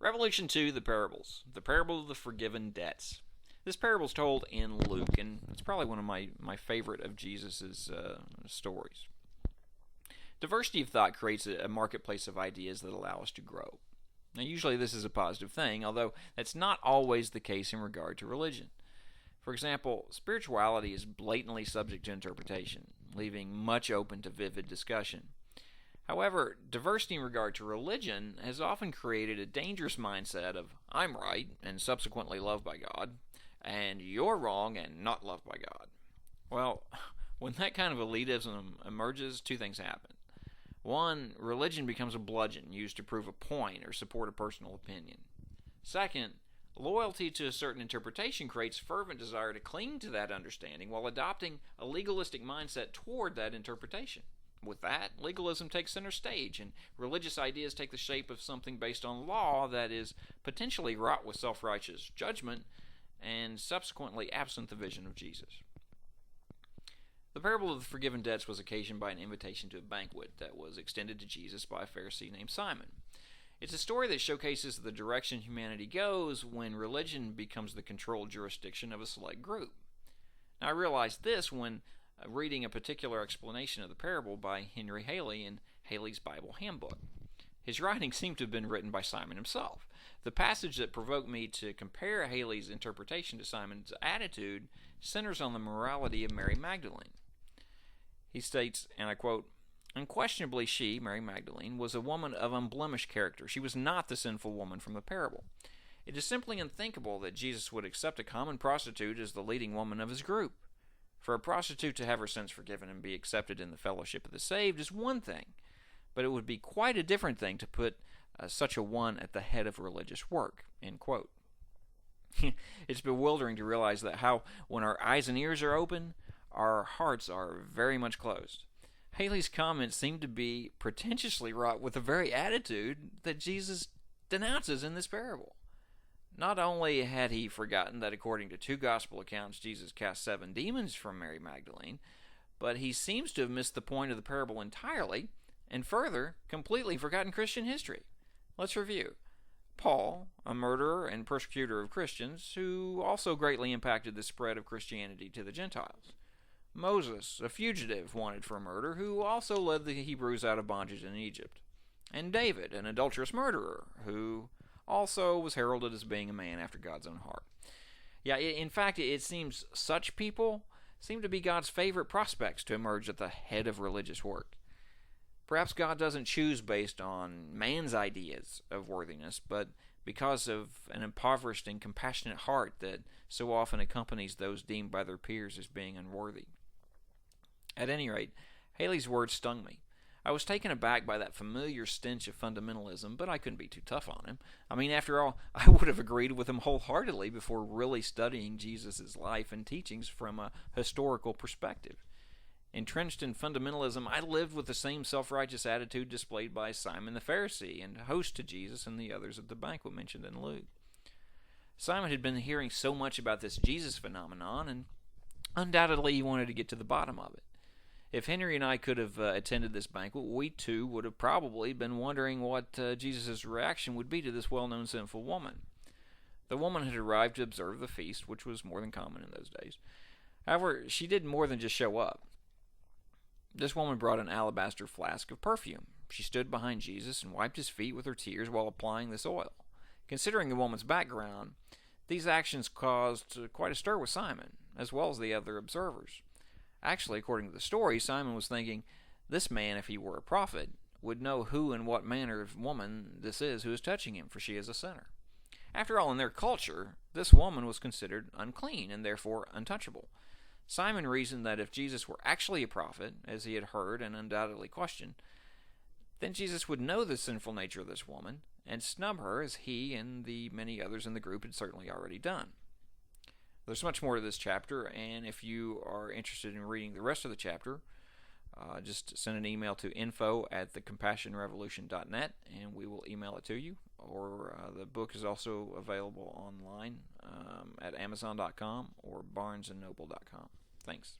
Revolution 2, the parables. The parable of the forgiven debts. This parable is told in Luke, and it's probably one of my favorite of Jesus' stories. Diversity of thought creates a marketplace of ideas that allow us to grow. Now, usually this is a positive thing, although that's not always the case in regard to religion. For example, spirituality is blatantly subject to interpretation, leaving much open to vivid discussion. However, diversity in regard to religion has often created a dangerous mindset of I'm right and subsequently loved by God, and you're wrong and not loved by God. Well, when that kind of elitism emerges, two things happen. One, religion becomes a bludgeon used to prove a point or support a personal opinion. Second, loyalty to a certain interpretation creates fervent desire to cling to that understanding while adopting a legalistic mindset toward that interpretation. With that, legalism takes center stage, and religious ideas take the shape of something based on law that is potentially wrought with self-righteous judgment and subsequently absent the vision of Jesus. The parable of the forgiven debts was occasioned by an invitation to a banquet that was extended to Jesus by a Pharisee named Simon. It's a story that showcases the direction humanity goes when religion becomes the controlled jurisdiction of a select group. Now, I realized this when reading a particular explanation of the parable by Henry Haley in Haley's Bible Handbook. His writing seemed to have been written by Simon himself. The passage that provoked me to compare Haley's interpretation to Simon's attitude centers on the morality of Mary Magdalene. He states, and I quote, "Unquestionably she, Mary Magdalene, was a woman of unblemished character. She was not the sinful woman from the parable. It is simply unthinkable that Jesus would accept a common prostitute as the leading woman of his group. For a prostitute to have her sins forgiven and be accepted in the fellowship of the saved is one thing, but it would be quite a different thing to put such a one at the head of religious work." End quote. It's bewildering to realize that how, when our eyes and ears are open, our hearts are very much closed. Haley's comments seem to be pretentiously wrought with the very attitude that Jesus denounces in this parable. Not only had he forgotten that according to two gospel accounts Jesus cast 7 demons from Mary Magdalene, but he seems to have missed the point of the parable entirely, and further, completely forgotten Christian history. Let's review. Paul, a murderer and persecutor of Christians, who also greatly impacted the spread of Christianity to the Gentiles. Moses, a fugitive wanted for murder, who also led the Hebrews out of bondage in Egypt. And David, an adulterous murderer, who also was heralded as being a man after God's own heart. Yeah, in fact, it seems such people seem to be God's favorite prospects to emerge at the head of religious work. Perhaps God doesn't choose based on man's ideas of worthiness, but because of an impoverished and compassionate heart that so often accompanies those deemed by their peers as being unworthy. At any rate, Haley's words stung me. I was taken aback by that familiar stench of fundamentalism, but I couldn't be too tough on him. I mean, after all, I would have agreed with him wholeheartedly before really studying Jesus' life and teachings from a historical perspective. Entrenched in fundamentalism, I lived with the same self-righteous attitude displayed by Simon the Pharisee and host to Jesus and the others at the banquet mentioned in Luke. Simon had been hearing so much about this Jesus phenomenon, and undoubtedly he wanted to get to the bottom of it. If Henry and I could have attended this banquet, we too would have probably been wondering what Jesus' reaction would be to this well-known sinful woman. The woman had arrived to observe the feast, which was more than common in those days. However, she did more than just show up. This woman brought an alabaster flask of perfume. She stood behind Jesus and wiped his feet with her tears while applying this oil. Considering the woman's background, these actions caused quite a stir with Simon, as well as the other observers. Actually, according to the story, Simon was thinking, this man, if he were a prophet, would know who and what manner of woman this is who is touching him, for she is a sinner. After all, in their culture, this woman was considered unclean and therefore untouchable. Simon reasoned that if Jesus were actually a prophet, as he had heard and undoubtedly questioned, then Jesus would know the sinful nature of this woman and snub her as he and the many others in the group had certainly already done. There's much more to this chapter, and if you are interested in reading the rest of the chapter, just send an email to info@thecompassionrevolution.net, and we will email it to you. Or the book is also available online at Amazon.com or BarnesandNoble.com. Thanks.